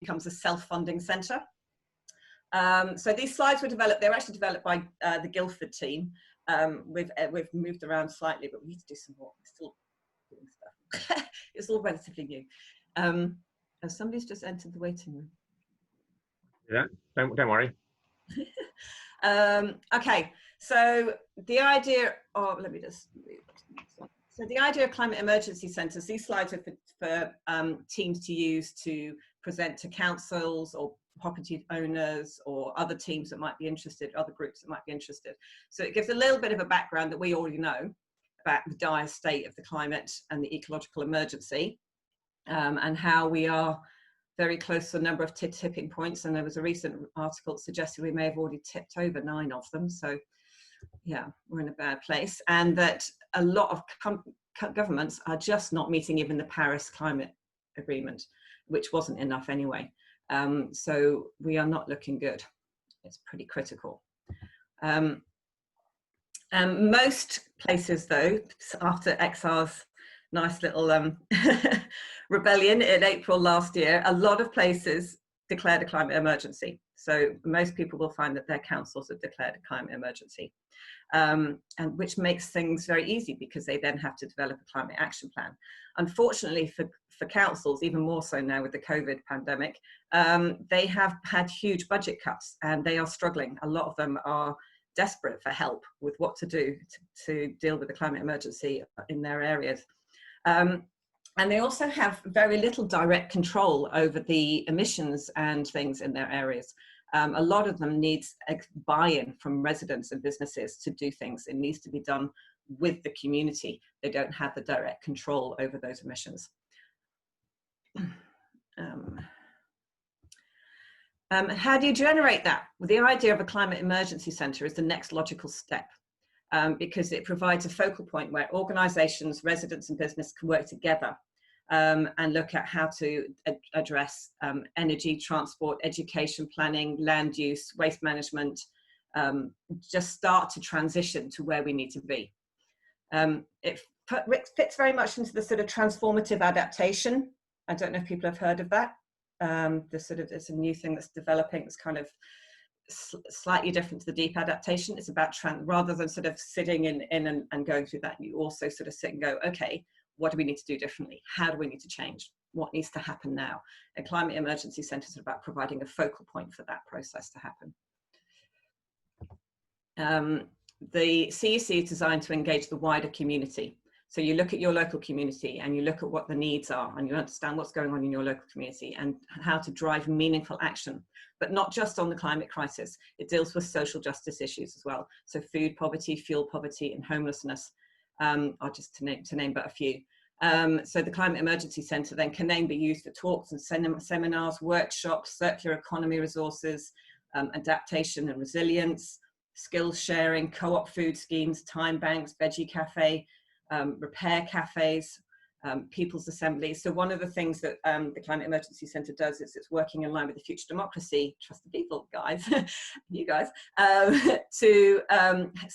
becomes a self-funding centre. So these slides were developed, they were actually developed by the Guildford team. We've moved around slightly, but we need to do some more. We're still doing stuff. It's all relatively new. Somebody's just entered the waiting room. Yeah, don't worry. Okay, so the idea of, let me just move on to the next one. So the idea of climate emergency centres, these slides are for teams to use to present to councils or property owners or other teams that might be interested, other groups that might be interested. So it gives a little bit of a background that we already know about the dire state of the climate and the ecological emergency, and how we are very close to a number of tipping points. And there was a recent article that suggested we may have already tipped over 9 of them. So yeah, we're in a bad place. And that a lot of governments are just not meeting even the Paris Climate Agreement, which wasn't enough anyway. So we are not looking good. It's pretty critical. Most places though, after XR's nice little rebellion in April last year, a lot of places declared a climate emergency. So most people will find that their councils have declared a climate emergency, and which makes things very easy because they then have to develop a climate action plan. Unfortunately for councils, even more so now with the COVID pandemic, they have had huge budget cuts and they are struggling. A lot of them are desperate for help with what to do to deal with the climate emergency in their areas. And they also have very little direct control over the emissions and things in their areas. A lot of them needs buy-in from residents and businesses to do things. It needs to be done with the community. They don't have the direct control over those emissions. How do you generate that? Well, the idea of a climate emergency centre is the next logical step, because it provides a focal point where organisations, residents and business can work together and look at how to address energy, transport, education planning, land use, waste management, just start to transition to where we need to be. It fits very much into the sort of transformative adaptation. I don't know if people have heard of that. It's a new thing that's developing. It's kind of slightly different to the deep adaptation. It's about rather than sort of sitting in and going through that, you also sort of sit and go, okay, what do we need to do differently? How do we need to change? What needs to happen now? And climate emergency centres are about providing a focal point for that process to happen. The CEC is designed to engage the wider community. So you look at your local community and you look at what the needs are and you understand what's going on in your local community and how to drive meaningful action, but not just on the climate crisis. It deals with social justice issues as well. So food poverty, fuel poverty and homelessness are just to name but a few. So the Climate Emergency Centre then can then be used for talks and seminars, workshops, circular economy resources, adaptation and resilience, skills sharing, co-op food schemes, time banks, veggie cafe, repair cafes, people's assemblies. So one of the things that the Climate Emergency Centre does is it's working in line with the Future Democracy, trust the people guys, you guys, to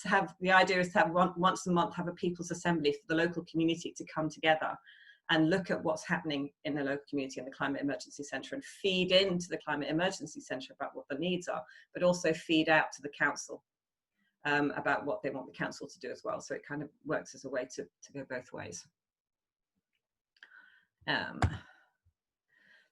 have, the idea is to have once a month have a people's assembly for the local community to come together and look at what's happening in the local community and the Climate Emergency Centre and feed into the Climate Emergency Centre about what the needs are, but also feed out to the council about what they want the council to do as well. So it kind of works as a way to go both ways.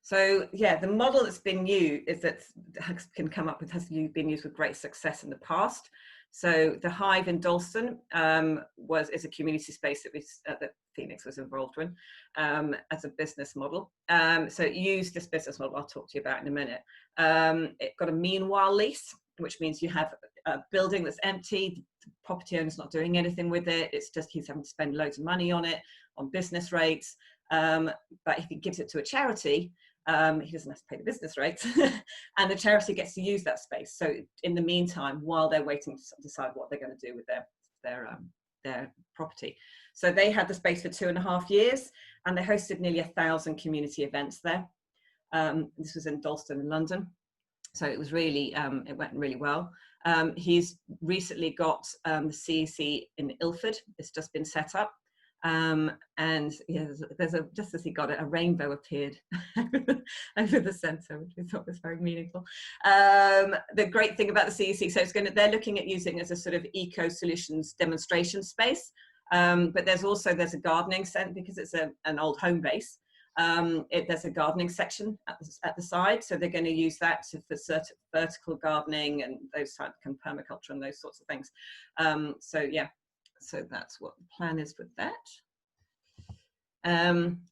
So yeah, the model that's been used is that has been used with great success in the past. So the Hive in Dalston is a community space that Phoenix was involved in as a business model. So it used this business model I'll talk to you about in a minute. It got a meanwhile lease, which means you have a building that's empty, the property owner's not doing anything with it, it's just he's having to spend loads of money on it, on business rates, but if he gives it to a charity, he doesn't have to pay the business rates, and the charity gets to use that space. So in the meantime, while they're waiting to decide what they're going to do with their property. So they had the space for 2.5 years, and they hosted nearly 1,000 community events there. This was in Dalston in London. So it was really, it went really well. He's recently got the CEC in Ilford. It's just been set up. And yeah, there's just as he got it, a rainbow appeared over the centre, which we thought was very meaningful. The great thing about the CEC, so they're looking at using it as a sort of eco solutions demonstration space. But there's a gardening centre because it's an old home base. There's a gardening section at the side, so they're going to use that for certain vertical gardening and those type of permaculture and those sorts of things. So yeah, so that's what the plan is with that.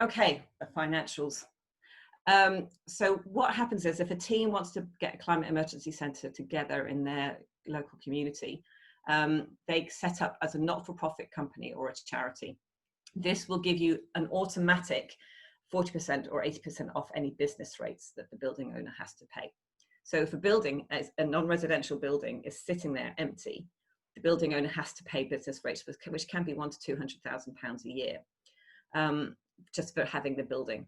Okay, the financials. So what happens is if a team wants to get a climate emergency centre together in their local community, they set up as a not-for-profit company or a charity. This will give you an automatic 40% or 80% off any business rates that the building owner has to pay. So if a building, a non-residential building, is sitting there empty, the building owner has to pay business rates, which can be £100,000 to £200,000 a year, just for having the building.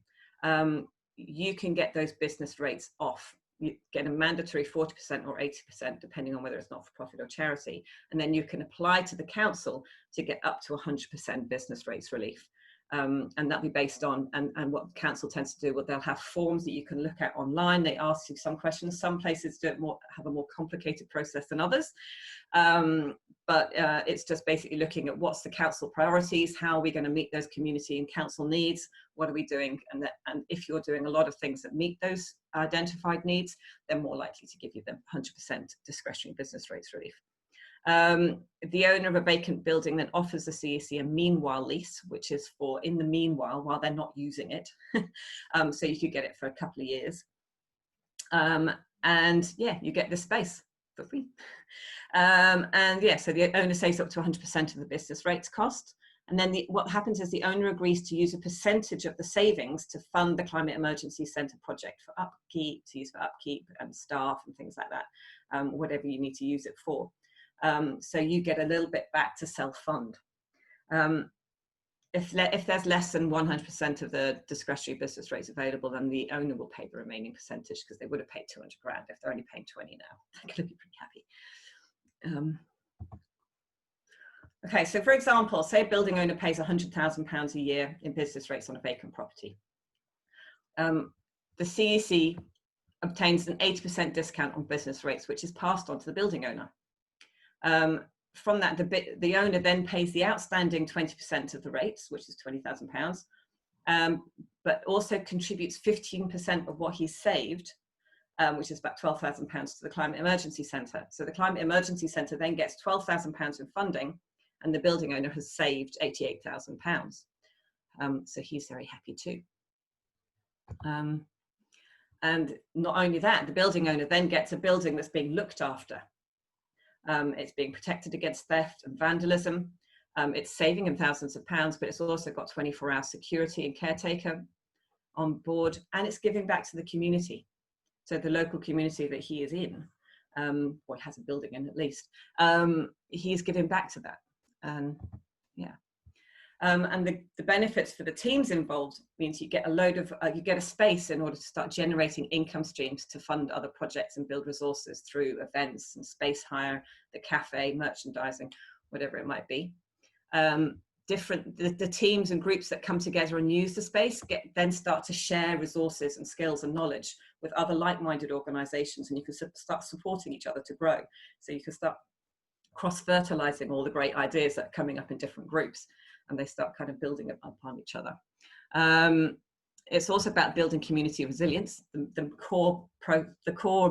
You can get those business rates off. You get a mandatory 40% or 80%, depending on whether it's not-for-profit or charity. And then you can apply to the council to get up to 100% business rates relief. And that'll be based on, and what the council tends to do, well, they'll have forms that you can look at online. They ask you some questions. Some places have a more complicated process than others. But it's just basically looking at what's the council priorities, how are we going to meet those community and council needs, what are we doing, and if you're doing a lot of things that meet those identified needs, they're more likely to give you the 100% discretionary business rates relief. The owner of a vacant building then offers the CEC a meanwhile lease, which is for in the meanwhile while they're not using it. So you could get it for a couple of years. And yeah, you get this space for free. And yeah, so the owner saves up to 100% of the business rates cost. And then what happens is the owner agrees to use a percentage of the savings to fund the Climate Emergency Centre project for upkeep, to use for upkeep and staff and things like that, whatever you need to use it for. So you get a little bit back to self-fund. If there's less than 100% of the discretionary business rates available, then the owner will pay the remaining percentage, because they would have paid 200 grand. If they're only paying 20 now, they're going to be pretty happy. Okay, so for example, say a building owner pays £100,000 a year in business rates on a vacant property. The CEC obtains an 80% discount on business rates, which is passed on to the building owner. From that, the owner then pays the outstanding 20% of the rates, which is £20,000, but also contributes 15% of what he's saved, which is about £12,000 to the Climate Emergency Centre. So the Climate Emergency Centre then gets £12,000 in funding, and the building owner has saved £88,000. So he's very happy too. And not only that, the building owner then gets a building that's being looked after. It's being protected against theft and vandalism. It's saving him thousands of pounds, but it's also got 24-hour security and caretaker on board, and it's giving back to the community. So the local community that he is in, or has a building in at least, he's giving back to that. Yeah. And the benefits for the teams involved means you get you get a space in order to start generating income streams to fund other projects and build resources through events and space hire, the cafe, merchandising, whatever it might be. The teams and groups that come together and use the space then start to share resources and skills and knowledge with other like-minded organizations, and you can start supporting each other to grow. So you can start cross-fertilizing all the great ideas that are coming up in different groups, and they start kind of building upon each other. It's also about building community resilience, the core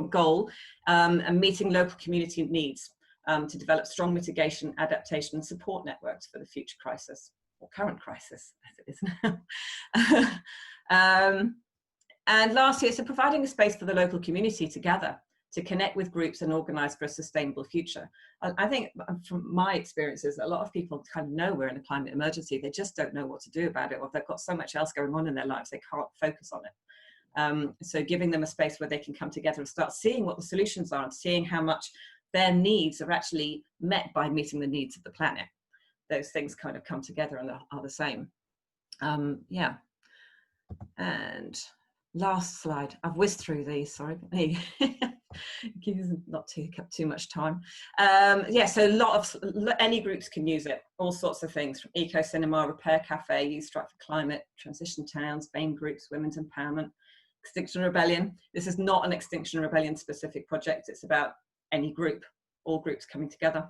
goal, and meeting local community needs to develop strong mitigation, adaptation, and support networks for the future crisis, or current crisis, as it is now. And lastly, so providing a space for the local community to gather, to connect with groups and organise for a sustainable future. I think from my experiences, a lot of people kind of know we're in a climate emergency. They just don't know what to do about it, or they've got so much else going on in their lives, they can't focus on it. So giving them a space where they can come together and start seeing what the solutions are and seeing how much their needs are actually met by meeting the needs of the planet. Those things kind of come together and are the same. Yeah. And last slide. I've whizzed through these, sorry. not to take up too much time. Yeah, so any groups can use it, all sorts of things, from Eco Cinema, Repair Cafe, Youth Strike for Climate, Transition Towns, BAME groups, Women's Empowerment, Extinction Rebellion. This is not an Extinction Rebellion specific project, it's about any group, all groups coming together.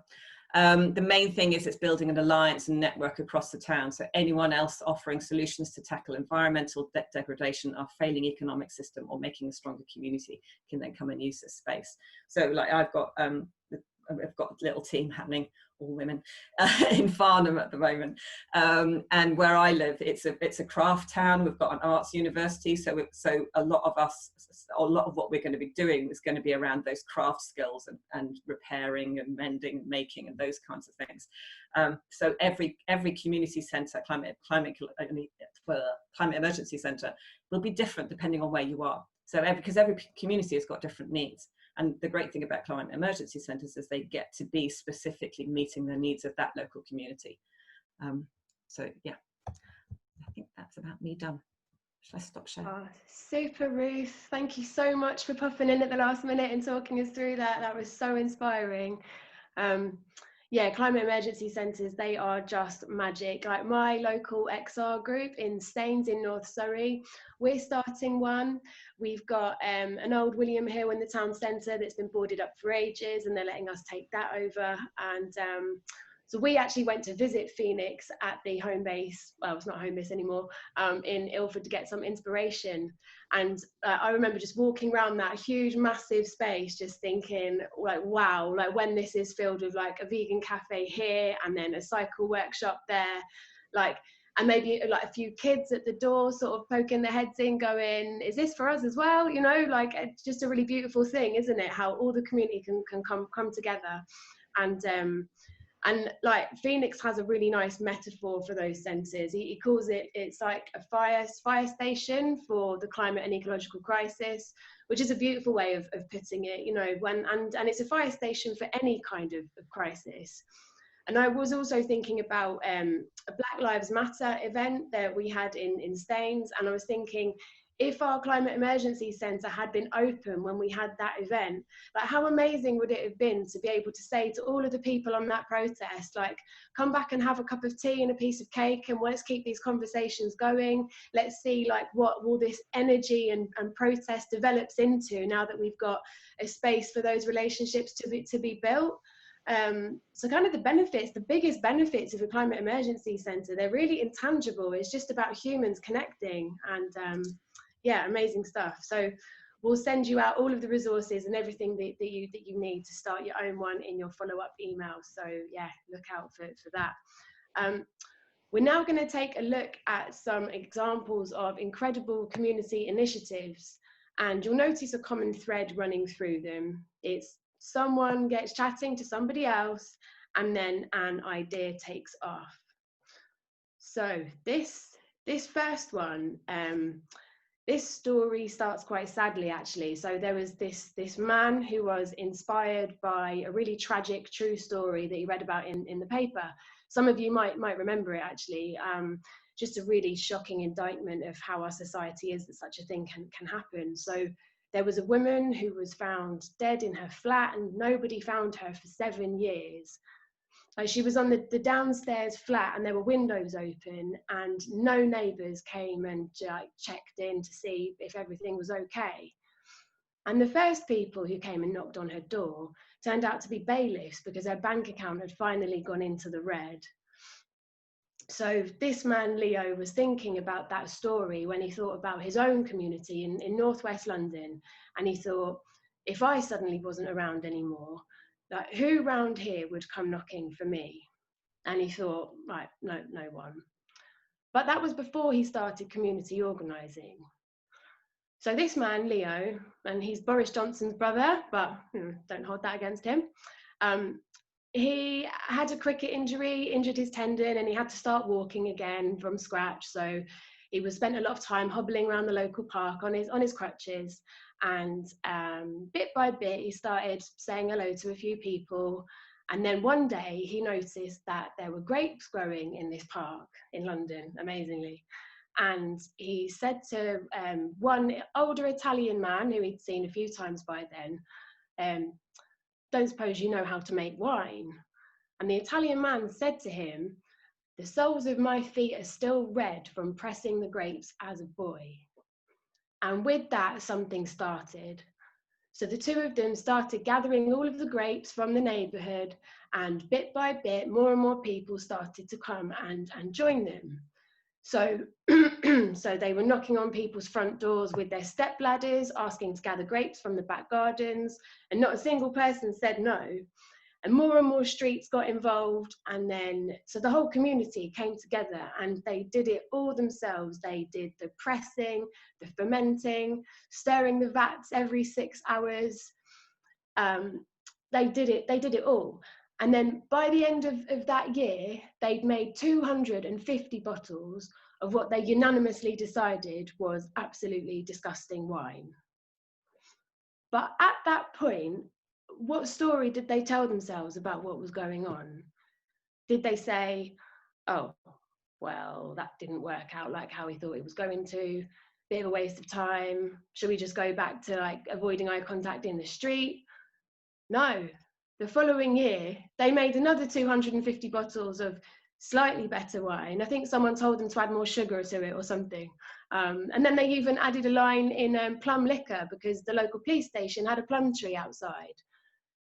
The main thing is it's building an alliance and network across the town, so anyone else offering solutions to tackle environmental degradation, our failing economic system, or making a stronger community can then come and use this space. So like I've got a little team happening, all women, in Farnham at the moment, and where I live, it's a craft town. We've got an arts university, so a lot of what we're going to be doing is going to be around those craft skills and repairing and mending and making and those kinds of things. So every community centre, climate emergency centre, will be different depending on where you are. So because every community has got different needs. And the great thing about climate emergency centres is they get to be specifically meeting the needs of that local community. So yeah, I think that's about me done. Shall I stop sharing? Oh, super, Ruth. Thank you so much for popping in at the last minute and talking us through that. That was so inspiring. Yeah, climate emergency centres, they are just magic. Like my local XR group in Staines in North Surrey, we're starting one. We've got an old William Hill in the town centre that's been boarded up for ages, and they're letting us take that over. And so we actually went to visit Phoenix at the home base, well, it's not home base anymore, in Ilford to get some inspiration. And I remember just walking around that huge, massive space, just thinking, like, wow, like when this is filled with like a vegan cafe here and then a cycle workshop there, like, and maybe like a few kids at the door sort of poking their heads in going, is this for us as well? You know, like it's just a really beautiful thing, isn't it? How all the community can come together. And like Phoenix has a really nice metaphor for those centres. He calls it's like a fire station for the climate and ecological crisis, which is a beautiful way of putting it, you know, and it's a fire station for any kind of crisis. And I was also thinking about a Black Lives Matter event that we had in Staines, and I was thinking, if our climate emergency centre had been open when we had that event, like how amazing would it have been to be able to say to all of the people on that protest, like, come back and have a cup of tea and a piece of cake, and let's keep these conversations going. Let's see like what all this energy and protest develops into now that we've got a space for those relationships to be built. So kind of the biggest benefits of a climate emergency centre, they're really intangible. It's just about humans connecting, and yeah, amazing stuff. So we'll send you out all of the resources and everything that you need to start your own one in your follow-up email. So yeah, look out for that. We're now going to take a look at some examples of incredible community initiatives, and you'll notice a common thread running through them. It's someone gets chatting to somebody else and then an idea takes off. So this first one, this story starts quite sadly, actually. So there was this man who was inspired by a really tragic true story that he read about in the paper. Some of you might remember it, actually. Just a really shocking indictment of how our society is that such a thing can happen. So there was a woman who was found dead in her flat, and nobody found her for 7 years. She was on the downstairs flat, and there were windows open, and no neighbours came and checked in to see if everything was okay. And the first people who came and knocked on her door turned out to be bailiffs, because her bank account had finally gone into the red. So this man, Leo, was thinking about that story when he thought about his own community in northwest London, and he thought, if I suddenly wasn't around anymore, like, who round here would come knocking for me? And he thought, right, no one. But that was before he started community organising. So this man, Leo, and he's Boris Johnson's brother, but don't hold that against him. He had a cricket injury, injured his tendon, and he had to start walking again from scratch. So he spent a lot of time hobbling around the local park on his crutches. And bit by bit, he started saying hello to a few people. And then one day he noticed that there were grapes growing in this park in London, amazingly. And he said to one older Italian man who he'd seen a few times by then, don't suppose you know how to make wine? And the Italian man said to him, the soles of my feet are still red from pressing the grapes as a boy. And with that, something started. So the two of them started gathering all of the grapes from the neighborhood, and bit by bit, more and more people started to come and join them. So, so they were knocking on people's front doors with their step ladders, asking to gather grapes from the back gardens, and not a single person said no. And more streets got involved, and then so the whole community came together and they did it all themselves. They did the pressing, the fermenting, stirring the vats every 6 hours. They did it all. And then by the end of that year, they'd made 250 bottles of what they unanimously decided was absolutely disgusting wine. But at that point, what story did they tell themselves about what was going on? Did they say, oh, well, that didn't work out like how we thought it was going to, bit of a waste of time, should we just go back to like avoiding eye contact in the street? No, the following year, they made another 250 bottles of slightly better wine. I think someone told them to add more sugar to it or something. And then they even added a line in plum liquor because the local police station had a plum tree outside.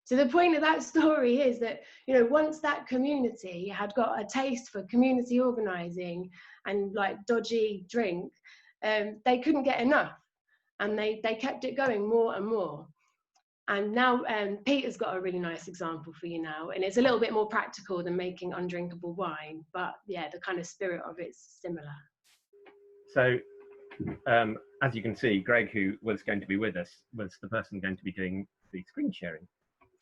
So the point of that story is that, you know, once that community had got a taste for community organising and like dodgy drink, they couldn't get enough, and they kept it going more and more. And now Peter's got a really nice example for you now, and it's a little bit more practical than making undrinkable wine, but yeah, the kind of spirit of it's similar. So as you can see, Greg, who was going to be with us, was the person going to be doing the screen sharing.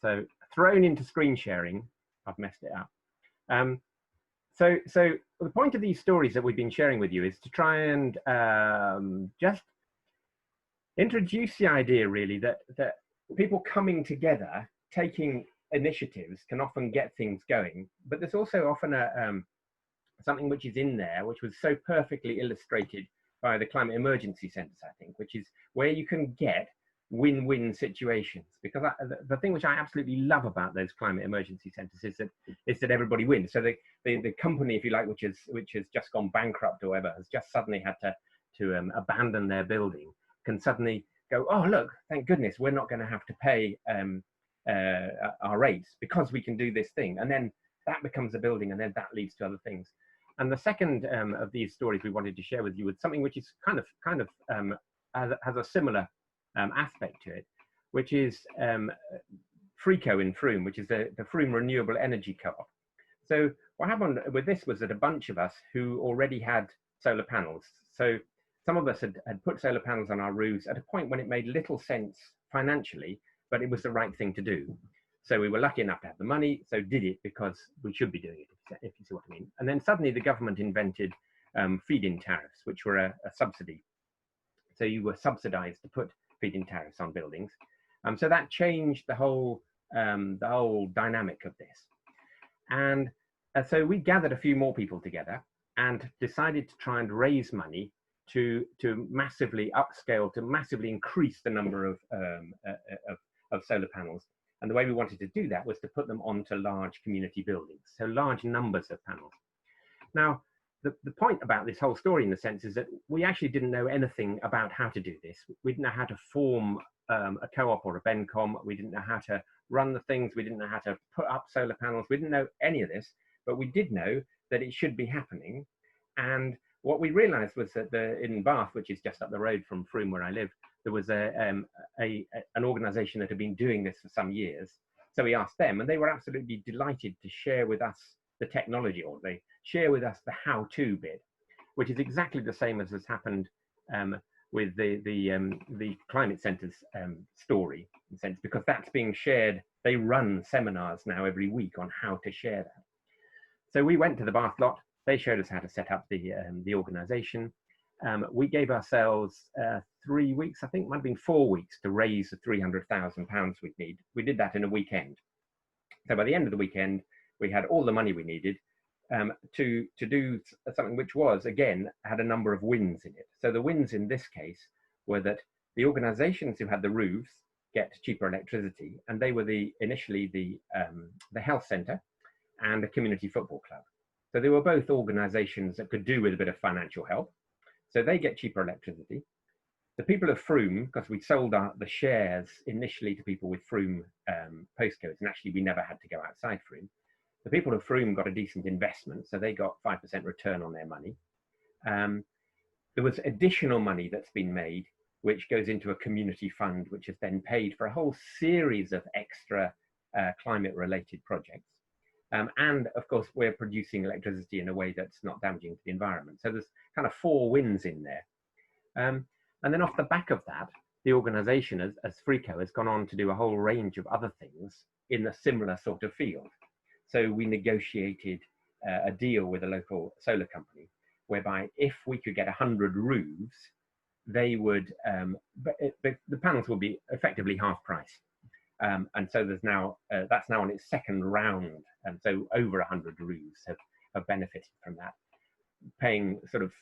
So thrown into screen sharing, I've messed it up. So the point of these stories that we've been sharing with you is to try and just introduce the idea really that people coming together, taking initiatives can often get things going, but there's also often something which is in there, which was so perfectly illustrated by the Climate Emergency Centres, I think, which is where you can get win-win situations. Because the thing which I absolutely love about those Climate Emergency Centres is that everybody wins. So the company, if you like, which has just gone bankrupt or whatever, has just suddenly had to abandon their building, can suddenly go, oh look, thank goodness we're not going to have to pay our rates because we can do this thing, and then that becomes a building, and then that leads to other things. And the second of these stories we wanted to share with you was something which is kind of has a similar aspect to it, which is Freco in Frome, which is the Frome Renewable Energy Co-op. So what happened with this was that a bunch of us who already had solar panels, so some of us had put solar panels on our roofs at a point when it made little sense financially, but it was the right thing to do. So we were lucky enough to have the money, so did it because we should be doing it, if you see what I mean. And then suddenly the government invented feed-in tariffs, which were a subsidy. So you were subsidized to put feed-in tariffs on buildings. So that changed the whole dynamic of this. And so we gathered a few more people together and decided to try and raise money to massively upscale, to massively increase the number of solar panels. And the way we wanted to do that was to put them onto large community buildings, so large numbers of panels. Now, the point about this whole story, in the sense, is that we actually didn't know anything about how to do this. We didn't know how to form a co-op or a BenCom. We didn't know how to run the things. We didn't know how to put up solar panels. We didn't know any of this, but we did know that it should be happening. And what we realized was that in Bath, which is just up the road from Frome where I live, there was an organization that had been doing this for some years. So we asked them, and they were absolutely delighted to share with us the technology, or they share with us the how-to bit, which is exactly the same as has happened with the Climate Centre's story, in a sense, because that's being shared. They run seminars now every week on how to share that. So we went to the Bath lot. They showed us how to set up the organisation. We gave ourselves 3 weeks, I think, might have been 4 weeks, to raise the £300,000 we'd need. We did that in a weekend. So by the end of the weekend, we had all the money we needed to do something which was, again, had a number of wins in it. So the wins in this case were that the organisations who had the roofs get cheaper electricity, and they were initially the health centre and a community football club. So they were both organisations that could do with a bit of financial help. So they get cheaper electricity. The people of Frome, because we sold the shares initially to people with Frome postcodes, and actually we never had to go outside Frome. The people of Frome got a decent investment, so they got 5% return on their money. There was additional money that's been made, which goes into a community fund, which has then paid for a whole series of extra climate-related projects. And of course, we're producing electricity in a way that's not damaging to the environment. So there's kind of 4 wins in there. And then off the back of that, the organisation as Frico has gone on to do a whole range of other things in a similar sort of field. So we negotiated a deal with a local solar company, whereby if we could get 100 roofs, they would, the panels will be effectively half price. And so there's now, that's now on its 2nd round. And so over 100 roofs have benefited from that, paying sort of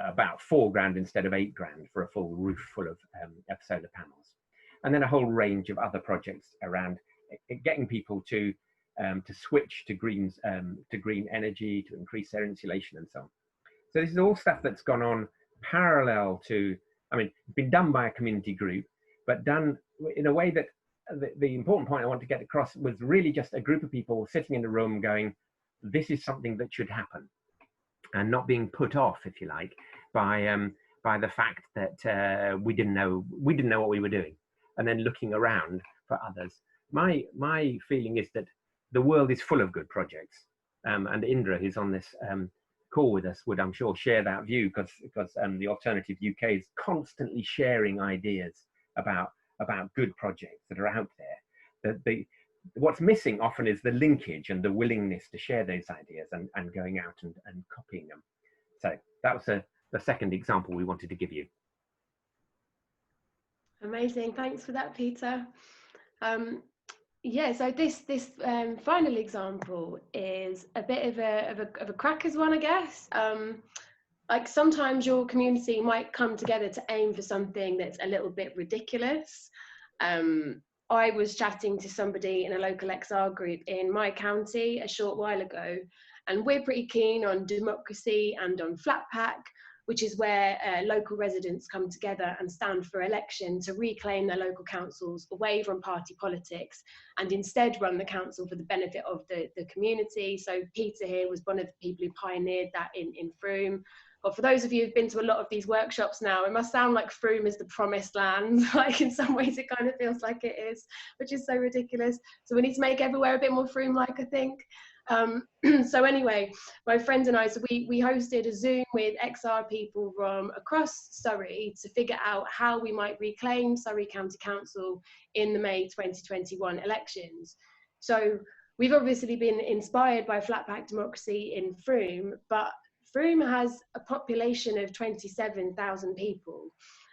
about 4 grand instead of 8 grand for a full roof full of solar panels. And then a whole range of other projects around getting people to switch to green energy, to increase their insulation and so on. So this is all stuff that's gone on parallel to, I mean, it's been done by a community group, but done in a way that the important point I want to get across was really just a group of people sitting in a room going, this is something that should happen, and not being put off, if you like, by the fact that we didn't know what we were doing, and then looking around for others. My feeling is that the world is full of good projects, and Indra, who's on this call with us, would, I'm sure, share that view, because the Alternative UK is constantly sharing ideas about good projects that are out there. What's missing often is the linkage and the willingness to share those ideas and going out and copying them. So that was the second example we wanted to give you. Amazing, thanks for that, Peter. Yeah, so this final example is a bit of a crackers one, I guess. Like sometimes your community might come together to aim for something that's a little bit ridiculous. I was chatting to somebody in a local XR group in my county a short while ago, and we're pretty keen on democracy and on flat pack, which is where local residents come together and stand for election to reclaim their local councils away from party politics and instead run the council for the benefit of the community. So Peter here was one of the people who pioneered that in Frome. But for those of you who've been to a lot of these workshops now, it must sound like Frome is the promised land. Like in some ways it kind of feels like it is, which is so ridiculous. So we need to make everywhere a bit more Frome-like, I think. So anyway, my friend and I, so we hosted a Zoom with XR people from across Surrey to figure out how we might reclaim Surrey County Council in the May 2021 elections. So we've obviously been inspired by flat pack democracy in Frome, but Frome has a population of 27,000 people,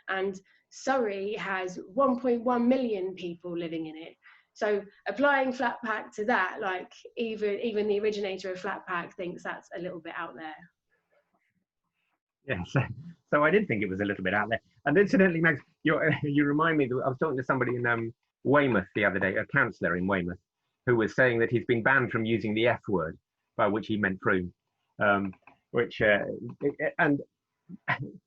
and Surrey has 1.1 million people living in it. So applying flat pack to that, like even the originator of flat pack thinks that's a little bit out there. Yeah, so I did think it was a little bit out there. And incidentally, Max, you remind me that I was talking to somebody in Weymouth the other day, a councillor in Weymouth, who was saying that he's been banned from using the F word, by which he meant Frome. And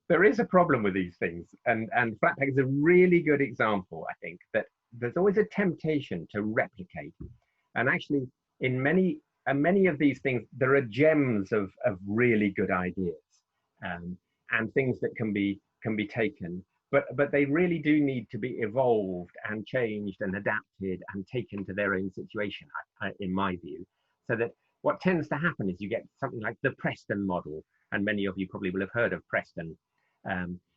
there is a problem with these things, and flat pack is a really good example, I think, that there's always a temptation to replicate, and actually in many of these things there are gems of really good ideas, and things that can be taken, but they really do need to be evolved and changed and adapted and taken to their own situation, in my view. So that what tends to happen is you get something like the Preston model, and many of you probably will have heard of Preston,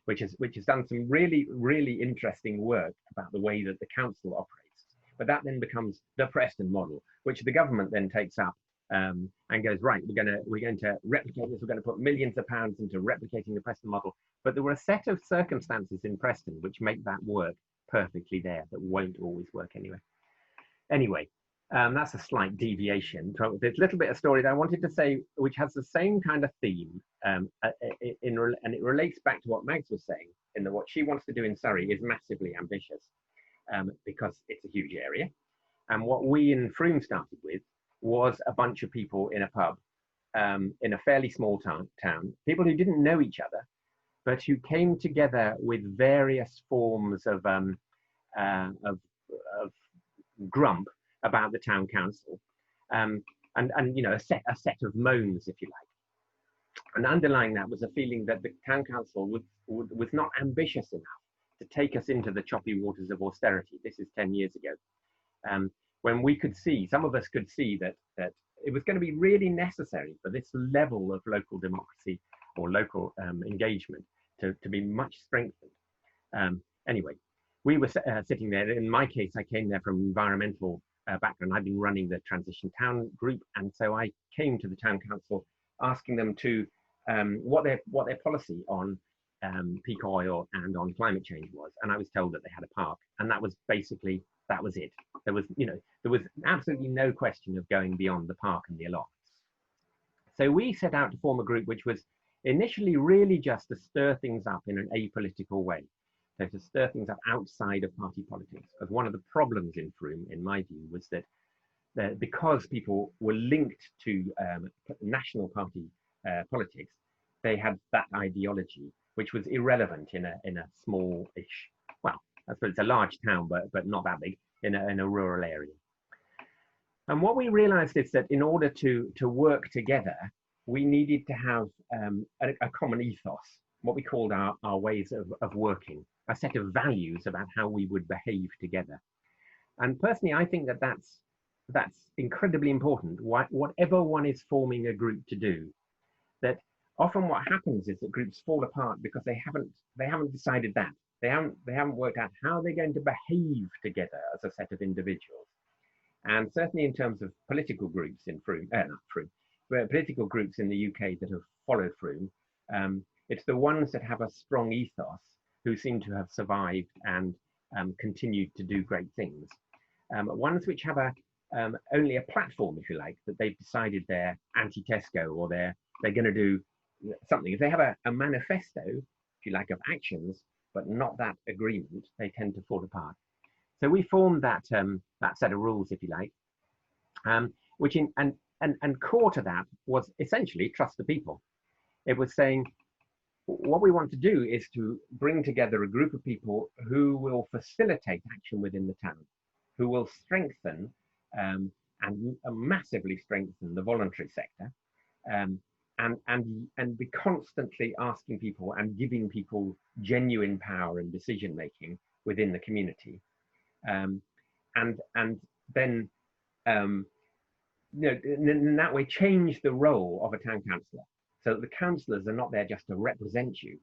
which has done some really interesting work about the way that the council operates. But that then becomes the Preston model, which the government then takes up and goes, right, we're going to replicate this. We're going to put millions of pounds into replicating the Preston model. But there were a set of circumstances in Preston which make that work perfectly there, that won't always work anyway. Anyway. That's a slight deviation. There's a little bit of story that I wanted to say, which has the same kind of theme, and it relates back to what Mags was saying, in that what she wants to do in Surrey is massively ambitious. because it's a huge area. And what we in Frome started with was a bunch of people in a pub in a fairly small town, people who didn't know each other, but who came together with various forms of grump about the town council, and you know, a set of moans, if you like. And underlying that was a feeling that the town council was not ambitious enough to take us into the choppy waters of austerity. This is 10 years ago, when we could see, some of us could see that it was going to be really necessary for this level of local democracy or local engagement to be much strengthened. Anyway, we were sitting there. In my case, I came there from environmental background. I've been running the Transition Town group, and so I came to the town council asking them to what their policy on peak oil and on climate change was, and I was told that they had a park, and that was basically, that was it. There was, you know, there was absolutely no question of going beyond the park and the allotments. So we set out to form a group which was initially really just to stir things up in an apolitical way, so to stir things up outside of party politics. Because one of the problems in Frome, in my view, was that because people were linked to national party politics, they had that ideology, which was irrelevant in a small-ish, well, I suppose it's a large town, but not that big, in a rural area. And what we realized is that in order to work together, we needed to have a common ethos, what we called our ways of working, a set of values about how we would behave together. And personally, I think that that's incredibly important, whatever one is forming a group to do. That often what happens is that groups fall apart because they haven't decided that. They haven't worked out how they're going to behave together as a set of individuals. And certainly in terms of political groups in Frome, not Frome, but political groups in the UK that have followed Frome, it's the ones that have a strong ethos who seem to have survived and continued to do great things. Ones which have only a platform, if you like, that they've decided they're anti-Tesco, or they're going to do something. If they have a manifesto, if you like, of actions, but not that agreement, they tend to fall apart. So we formed that set of rules, if you like, which and core to that was essentially trust the people. It was saying what we want to do is to bring together a group of people who will facilitate action within the town, who will strengthen and massively strengthen the voluntary sector, and be constantly asking people and giving people genuine power and decision making within the community, and then you know, in that way change the role of a town councillor, so that the councillors are not there just to represent you.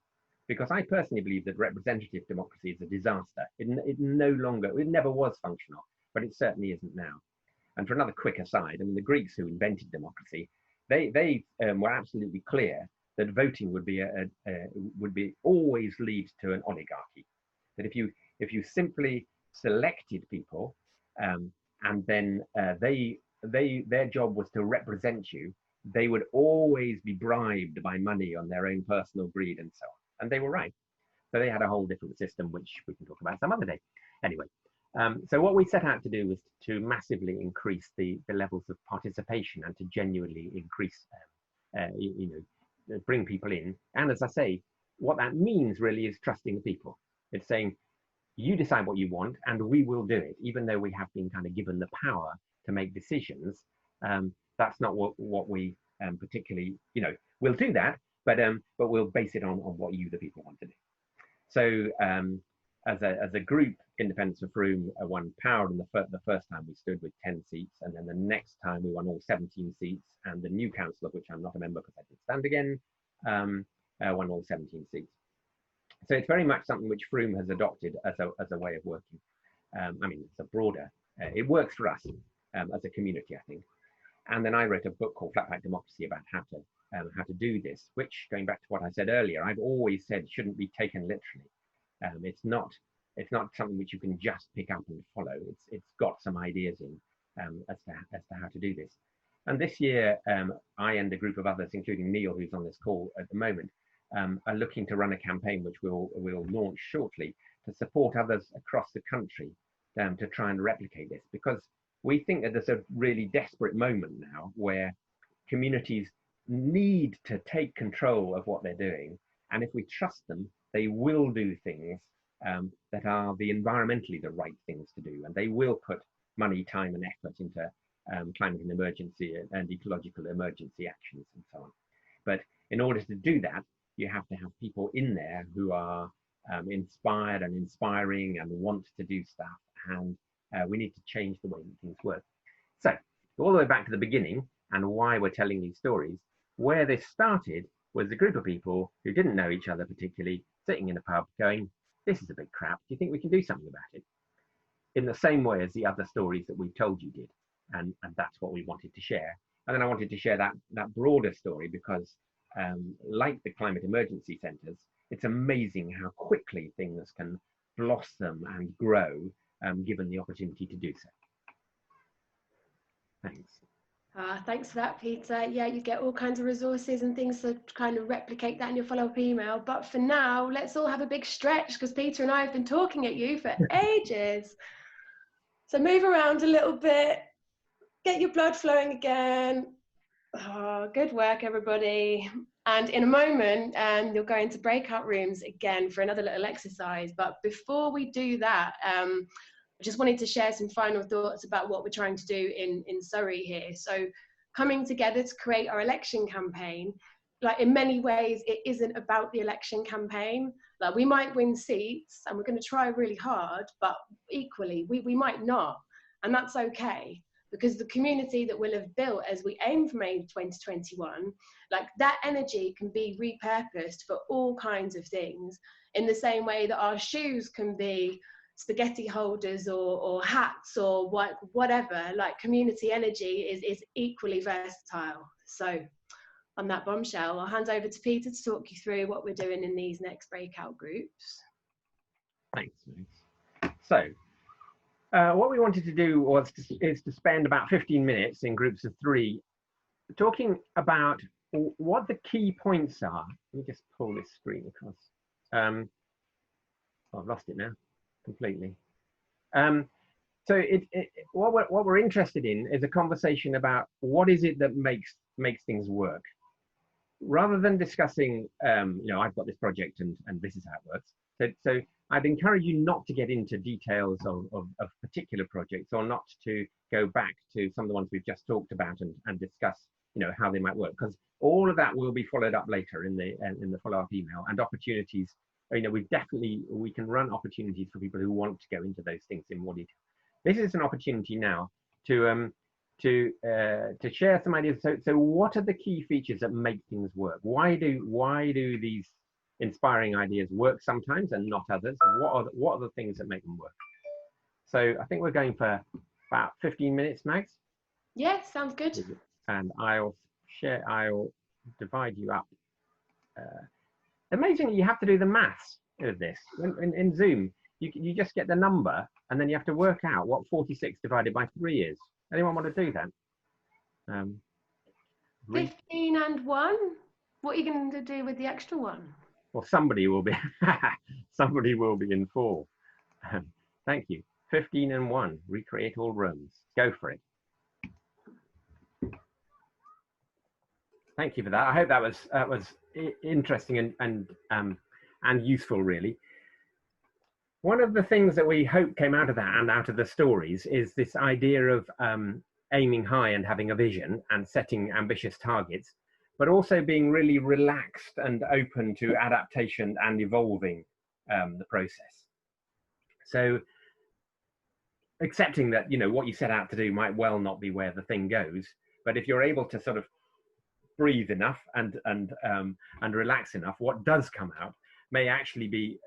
Because I personally believe that representative democracy is a disaster. It never was functional, but it certainly isn't now. And for another quick aside, I mean, the Greeks who invented democracy, they were absolutely clear that voting would always lead to an oligarchy. That if you simply selected people, and then their job was to represent you, they would always be bribed by money on their own personal greed and so on. And they were right. So they had a whole different system, which we can talk about some other day. Anyway, so what we set out to do was to massively increase the levels of participation and to genuinely increase, bring people in. And as I say, what that means really is trusting the people. It's saying, you decide what you want and we will do it, even though we have been kind of given the power to make decisions. That's not what we particularly, we'll do that, but we'll base it on what you, the people, want to do. So as a group, Independence of Frome won power, and the first time we stood with 10 seats, and then the next time we won all 17 seats, and the new council, of which I'm not a member because I didn't stand again, won all 17 seats. So it's very much something which Frome has adopted as a way of working. I mean, it's a broader, it works for us as a community, I think. And then I wrote a book called Flat Pack Democracy about how to do this, which, going back to what I said earlier, I've always said shouldn't be taken literally. It's not something which you can just pick up and follow. It's got some ideas in as to how to do this. And this year, I and a group of others, including Neil, who's on this call at the moment, are looking to run a campaign which we'll launch shortly to support others across the country to try and replicate this, because we think that there's a really desperate moment now where communities need to take control of what they're doing, and if we trust them, they will do things that are environmentally the right things to do, and they will put money, time and effort into climate and emergency and ecological emergency actions and so on. But in order to do that, you have to have people in there who are inspired and inspiring and want to do stuff, and we need to change the way that things work. So all the way back to the beginning and why we're telling these stories, where this started was a group of people who didn't know each other particularly, sitting in a pub going, this is a big crap, do you think we can do something about it? In the same way as the other stories that we told you did. And that's what we wanted to share. And then I wanted to share that broader story because like the climate emergency centres, it's amazing how quickly things can blossom and grow given the opportunity to do so. Thanks. Thanks for that, Peter. Yeah, you get all kinds of resources and things to kind of replicate that in your follow-up email. But for now, let's all have a big stretch because Peter and I have been talking at you for ages. So move around a little bit, get your blood flowing again. Oh, good work, everybody. And in a moment, you'll go into breakout rooms again for another little exercise. But before we do that, I just wanted to share some final thoughts about what we're trying to do in Surrey here. So coming together to create our election campaign, like in many ways, it isn't about the election campaign. Like we might win seats and we're going to try really hard, but equally we might not. And that's okay, because the community that we'll have built as we aim for May 2021, like that energy can be repurposed for all kinds of things in the same way that our shoes can be spaghetti holders or hats or whatever. Like community energy is equally versatile. So on that bombshell, I'll hand over to Peter to talk you through what we're doing in these next breakout groups. Thanks. So what we wanted to do is to spend about 15 minutes in groups of 3 talking about what the key points are. Let me just pull this screen across. Oh, I've lost it now completely. So what we're interested in is a conversation about what is it that makes things work, rather than discussing I've got this project and this is how it works. So I'd encourage you not to get into details of particular projects, or not to go back to some of the ones we've just talked about and discuss how they might work, because all of that will be followed up later in the follow-up email, and opportunities. We can run opportunities for people who want to go into those things in more detail. This is an opportunity now to share some ideas. So what are the key features that make things work? Why do these inspiring ideas work sometimes and not others? What are the things that make them work? So I think we're going for about 15 minutes, Max. Yeah, sounds good. And I'll divide you up. Amazingly, you have to do the maths of this. In Zoom, you just get the number and then you have to work out what 46 divided by 3 is. Anyone want to do that? 15 and 1? What are you going to do with the extra one? Well, somebody will be in 4. Thank you. 15 and 1, recreate all rooms. Go for it. Thank you for that. I hope that was interesting and useful, really. One of the things that we hope came out of that and out of the stories is this idea of aiming high and having a vision and setting ambitious targets, but also being really relaxed and open to adaptation and evolving the process. So accepting that what you set out to do might well not be where the thing goes, but if you're able to sort of breathe enough and relax enough, what does come out may actually be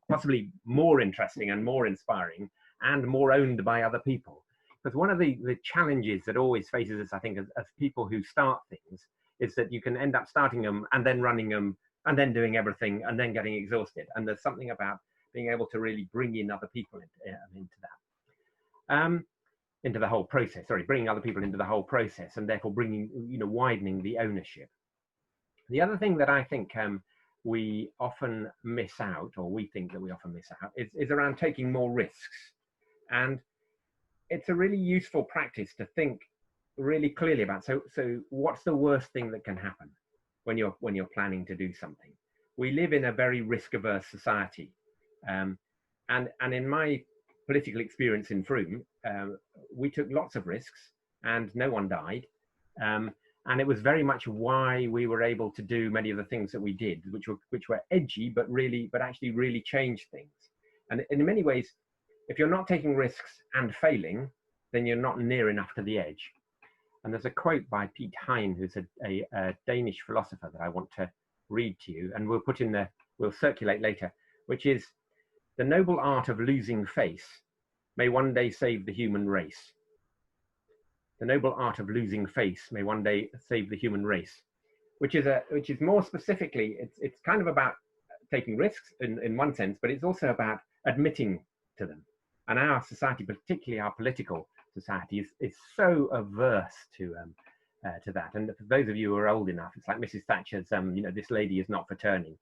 possibly more interesting and more inspiring and more owned by other people. Because one of the challenges that always faces us, I think, as people who start things, is that you can end up starting them and then running them and then doing everything and then getting exhausted. And there's something about being able to really bring in other people into that. Into the whole process, bringing other people into the whole process, and therefore widening the ownership. The other thing that I think we often miss out, or we think that we often miss out, is around taking more risks. And it's a really useful practice to think really clearly about, so what's the worst thing that can happen when you're planning to do something? We live in a very risk-averse society, and in my political experience in Frome, we took lots of risks and no one died, and it was very much why we were able to do many of the things that we did, which were edgy, but actually really changed things. And in many ways, if you're not taking risks and failing, then you're not near enough to the edge. And there's a quote by Pete Hein, who's a Danish philosopher, that I want to read to you, and we'll circulate later, which is, "The noble art of losing face may one day save the human race. The noble art of losing face may one day save the human race," which is more specifically, it's kind of about taking risks in one sense, but it's also about admitting to them. And our society, particularly our political society, is so averse to that. And for those of you who are old enough, it's like Mrs. Thatcher's, "This lady is not for turning."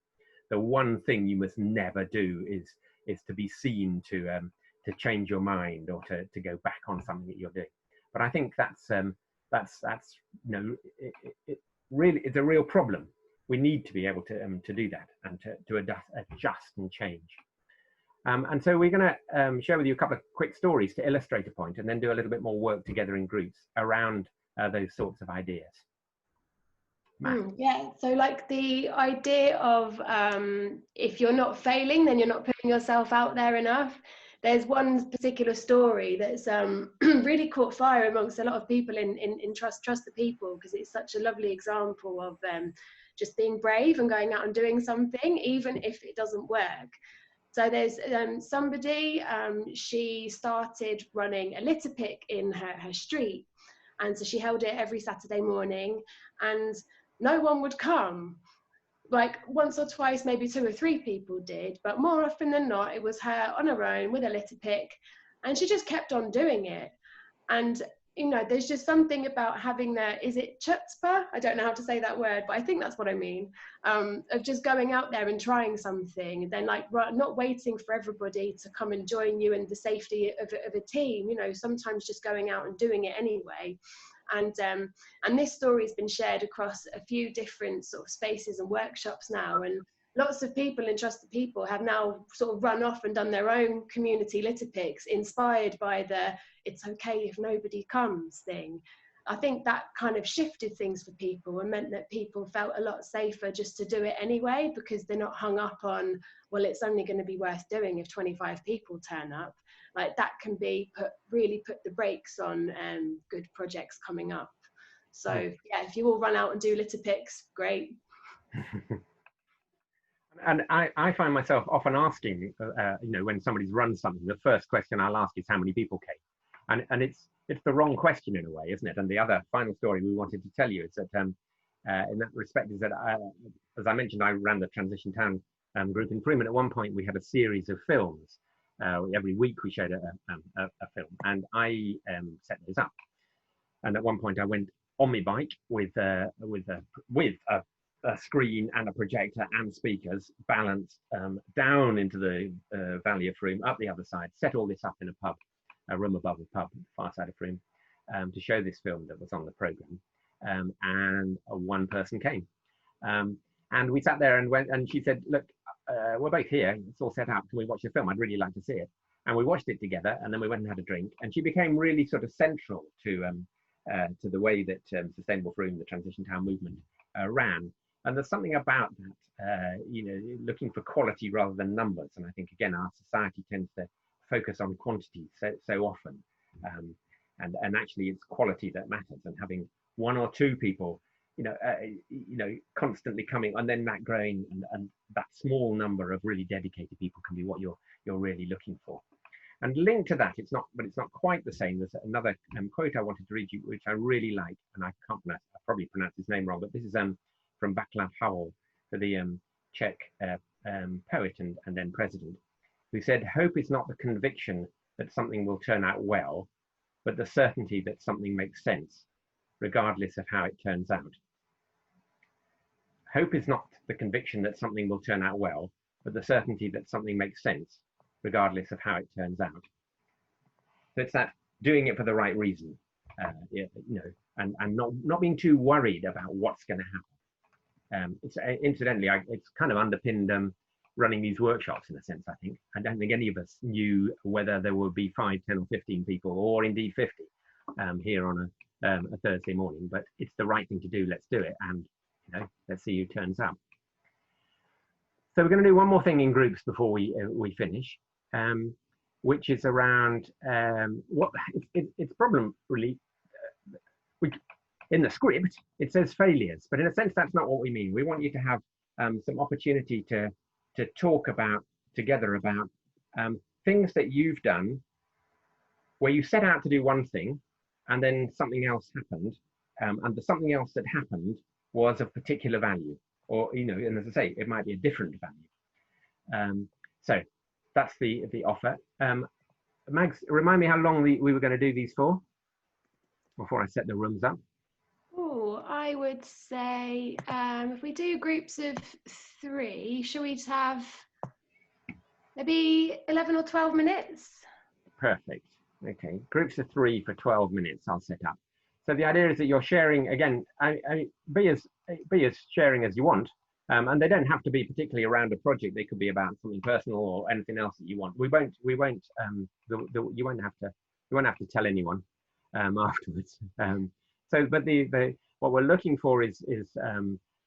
The one thing you must never do is to be seen to change your mind or to go back on something that you're doing. But I think that's really, it's a real problem. We need to be able to do that and to adjust and change. And so we're going to share with you a couple of quick stories to illustrate a point, and then do a little bit more work together in groups around those sorts of ideas. Yeah, so like the idea of if you're not failing, then you're not putting yourself out there enough. There's one particular story that's really caught fire amongst a lot of people in Trust the People, because it's such a lovely example of just being brave and going out and doing something, even if it doesn't work. So there's somebody, she started running a litter pick in her street. And so she held it every Saturday morning, and no one would come. Like once or twice, maybe 2 or 3 people did, but more often than not, it was her on her own with a litter pick, and she just kept on doing it. And there's just something about having is it chutzpah? I don't know how to say that word, but I think that's what I mean, of just going out there and trying something, and then like not waiting for everybody to come and join you in the safety of a team, sometimes just going out and doing it anyway. And this story has been shared across a few different sort of spaces and workshops now, and lots of people in Trust the People have now sort of run off and done their own community litter picks, inspired by the "it's okay if nobody comes" thing. I think that kind of shifted things for people and meant that people felt a lot safer just to do it anyway, because they're not hung up on, well, it's only going to be worth doing if 25 people turn up. Like that can be really put the brakes on good projects coming up. So yeah, if you all run out and do litter picks, great. And I find myself often asking, when somebody's run something, the first question I'll ask is how many people came, and it's the wrong question in a way, isn't it? And the other final story we wanted to tell you is that in that respect is that as I mentioned, I ran the Transition Town group in Frome, and at one point we had a series of films. Every week we showed a film, and I set those up. And at one point I went on my bike with a screen and a projector and speakers, balanced down into the valley of Frome, up the other side, set all this up in a room above the pub, far side of Frome, to show this film that was on the programme. And one person came. And we sat there and went, and she said, "Look, we're both here, it's all set up, can we watch the film? I'd really like to see it." And we watched it together, and then we went and had a drink, and she became really sort of central to the way that Sustainable Frome, the Transition Town movement, ran. And there's something about that, looking for quality rather than numbers. And I think, again, our society tends to focus on quantity so often. And actually it's quality that matters, and having 1 or 2 people, constantly coming, and then that growing, and that small number of really dedicated people can be what you're really looking for. And linked to that, it's not quite the same. There's another quote I wanted to read you, which I really like, and I probably pronounce his name wrong, but this is from Václav Havel, the Czech poet and then president, who said, "Hope is not the conviction that something will turn out well, but the certainty that something makes sense, regardless of how it turns out." Hope is not the conviction that something will turn out well, but the certainty that something makes sense, regardless of how it turns out. So it's that doing it for the right reason, you know, and not being too worried about what's going to happen. It's incidentally, it's kind of underpinned running these workshops in a sense. I think I don't think any of us knew whether there would be 5, 10, or 15 people, or indeed 50, here on a Thursday morning. But it's the right thing to do. Let's do it, and you know, let's see who turns up. So we're going to do one more thing in groups before we finish, which is around what it's problem really. In the script it says failures, but in a sense that's not what we mean. We want you to have some opportunity to talk about together about things that you've done where you set out to do one thing and then something else happened, and the something else that happened was of particular value, or you know, and as I say, it might be a different value. So that's the offer. Mags, remind me how long we were going to do these for before I set the rooms up. Oh, I would say if we do groups of 3, shall we have maybe 11 or 12 minutes? Perfect. Okay, groups of 3 for 12 minutes I'll set up. So the idea is that you're sharing, again, be as sharing as you want, and they don't have to be particularly around a project. They could be about something personal or anything else that you want. You won't have to tell anyone afterwards. So, but what we're looking for is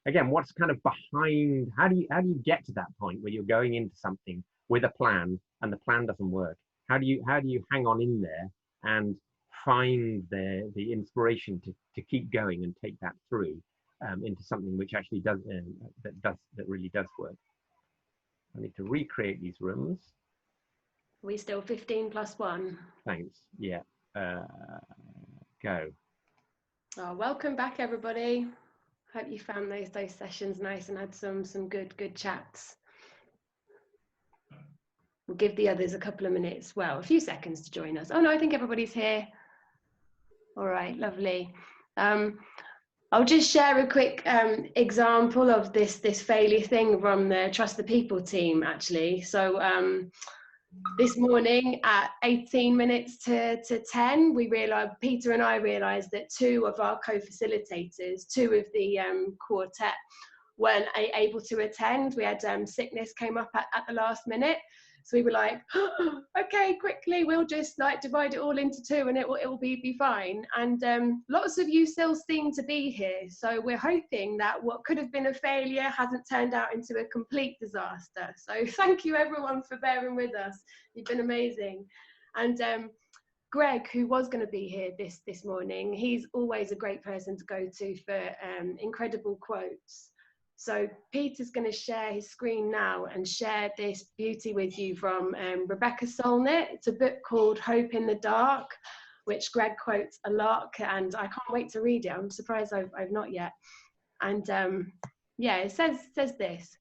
again, what's kind of behind. How do you get to that point where you're going into something with a plan and the plan doesn't work? How do you hang on in there and find the inspiration to keep going and take that through into something which actually does that really does work? I need to recreate these rooms. Are we still 15 plus 1? Thanks. Yeah. Go. Oh, welcome back, everybody. Hope you found those sessions nice and had some good chats. We'll give the others a couple of minutes, well, a few seconds to join us. Oh no, I think everybody's here. All right, lovely. I'll just share a quick example of this failure thing from the Trust the People team, actually. So this morning at 18 minutes to 10, we realized, Peter and I realized that 2 of our co-facilitators, 2 of the quartet, weren't able to attend. We had sickness came up at the last minute. So we were like, oh, okay, quickly, we'll just like divide it all into 2 and it will be fine. And lots of you still seem to be here. So we're hoping that what could have been a failure hasn't turned out into a complete disaster. So thank you everyone for bearing with us. You've been amazing. And Greg, who was going to be here this morning, he's always a great person to go to for incredible quotes. So Peter's going to share his screen now and share this beauty with you from Rebecca Solnit. It's a book called Hope in the Dark, which Greg quotes a lot, and I can't wait to read it. I'm surprised I've not yet. And yeah, it says this.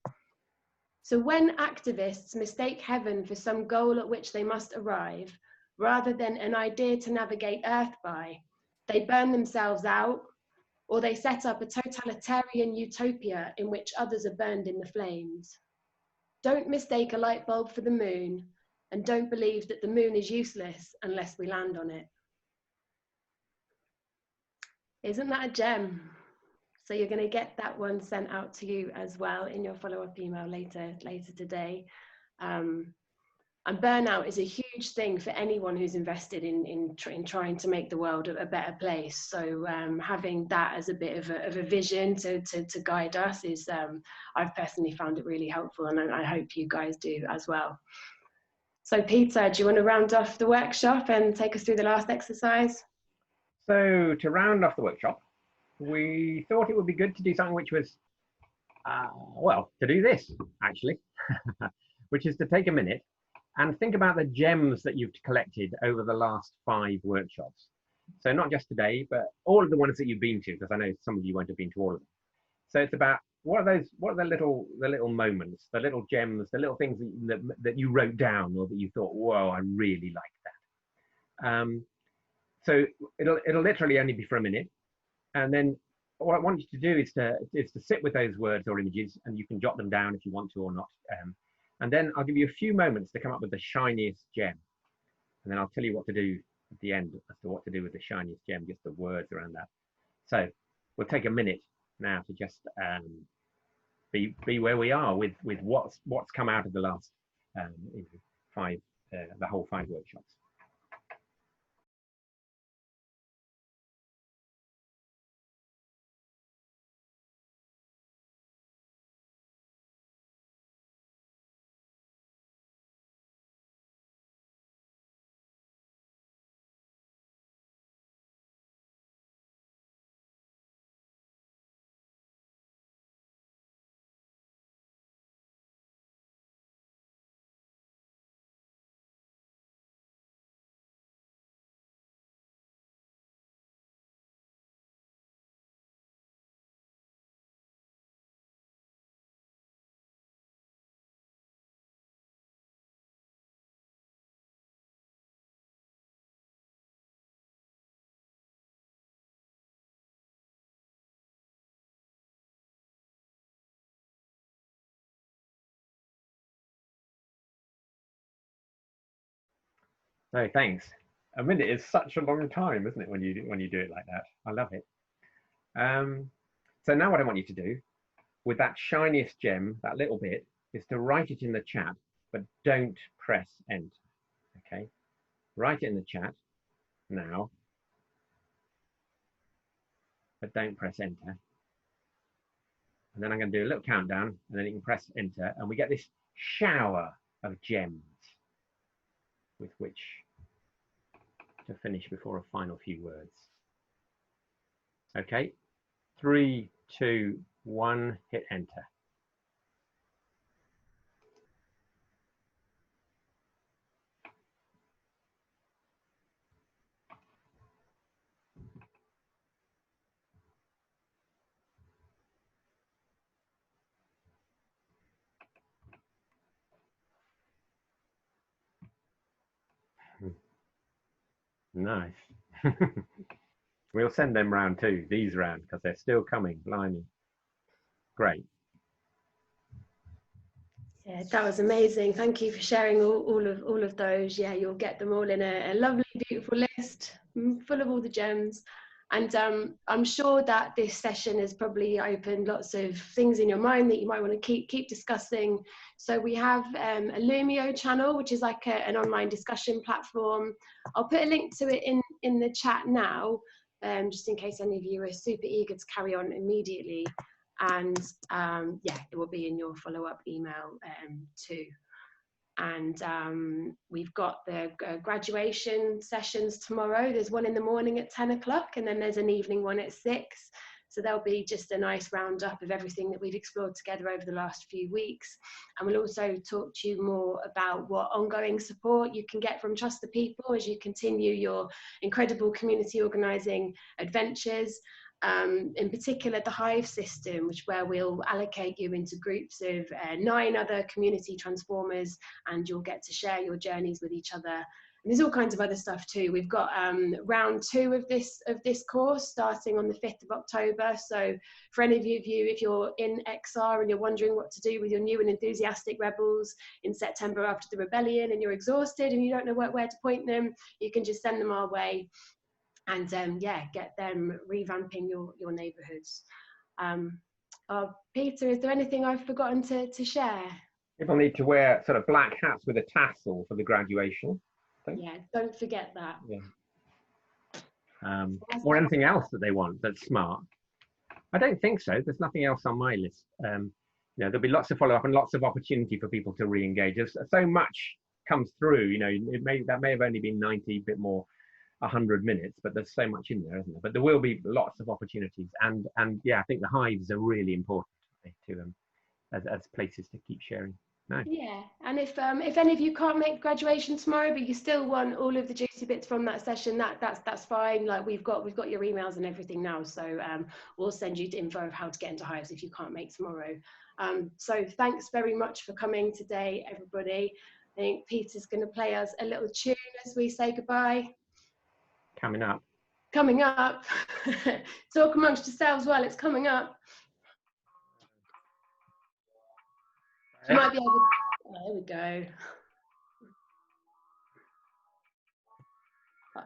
So when activists mistake heaven for some goal at which they must arrive, rather than an idea to navigate Earth by, they burn themselves out, or they set up a totalitarian utopia in which others are burned in the flames. Don't mistake a light bulb for the moon, and don't believe that the moon is useless unless we land on it. Isn't that a gem? So you're going to get that one sent out to you as well in your follow-up email later today. And burnout is a huge thing for anyone who's invested in trying to make the world a better place. So having that as a bit of a vision to guide us is, I've personally found it really helpful, and I hope you guys do as well. So Peter, do you want to round off the workshop and take us through the last exercise? So to round off the workshop, we thought it would be good to do something which was, well, to do this actually, which is to take a minute and think about the gems that you've collected over the last 5 workshops. So not just today, but all of the ones that you've been to, because I know some of you won't have been to all of them. So it's about what are the little moments, the little gems, the little things that you wrote down or that you thought, whoa, I really like that. So it'll literally only be for a minute, and then what I want you to do is to sit with those words or images, and you can jot them down if you want to or not. And then I'll give you a few moments to come up with the shiniest gem. And then I'll tell you what to do at the end as to what to do with the shiniest gem, just the words around that. So we'll take a minute now to just be where we are with what's come out of the last the whole 5 workshops. No, thanks. A minute is such a long time, isn't it, when you do it like that? I love it. So now what I want you to do with that shiniest gem, that little bit, is to write it in the chat, but don't press enter. Okay, write it in the chat now, but don't press enter. And then I'm going to do a little countdown, and then you can press enter, and we get this shower of gems with which to finish before a final few words. Okay, 3, 2, 1, hit enter. Nice. We'll send them round too, these round, because they're still coming, blimey. Great. Yeah, that was amazing. Thank you for sharing all of those. Yeah, you'll get them all in a lovely, beautiful list full of all the gems. And I'm sure that this session has probably opened lots of things in your mind that you might want to keep discussing. So we have a Lumio channel, which is like an online discussion platform. I'll put a link to it in the chat now, just in case any of you are super eager to carry on immediately. And yeah, it will be in your follow-up email too. And we've got the graduation sessions tomorrow. There's one in the morning at 10 o'clock, and then there's an evening one at 6. So there'll be just a nice roundup of everything that we've explored together over the last few weeks. And we'll also talk to you more about what ongoing support you can get from Trust the People as you continue your incredible community organising adventures. In particular, the Hive system, where we'll allocate you into groups of 9 other community transformers, and you'll get to share your journeys with each other. And there's all kinds of other stuff too. We've got round 2 of this course starting on the 5th of October. So for any of you, if you're in XR and you're wondering what to do with your new and enthusiastic rebels in September after the rebellion, and you're exhausted and you don't know where to point them, you can just send them our way. And yeah, get them revamping your neighbourhoods. Peter, is there anything I've forgotten to share? People need to wear sort of black hats with a tassel for the graduation. Yeah, don't forget that. Yeah. Or anything else that they want that's smart. I don't think so. There's nothing else on my list. You know, there'll be lots of follow-up and lots of opportunity for people to re-engage. There's so much comes through. You know, that may have only been 90, bit more. 100 minutes, but there's so much in there, isn't there? But there will be lots of opportunities, and yeah, I think the hives are really important to them as places to keep sharing. No. Yeah, and if any of you can't make graduation tomorrow, but you still want all of the juicy bits from that session, that's fine. Like we've got your emails and everything now, so we'll send you the info of how to get into hives if you can't make tomorrow. So thanks very much for coming today, everybody. I think Peter's going to play us a little tune as we say goodbye. Coming up. Talk amongst yourselves while it's coming up. You might be able to, there we go.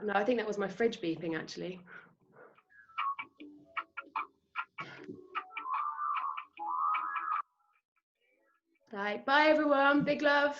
No, I think that was my fridge beeping actually. Right, bye everyone, big love.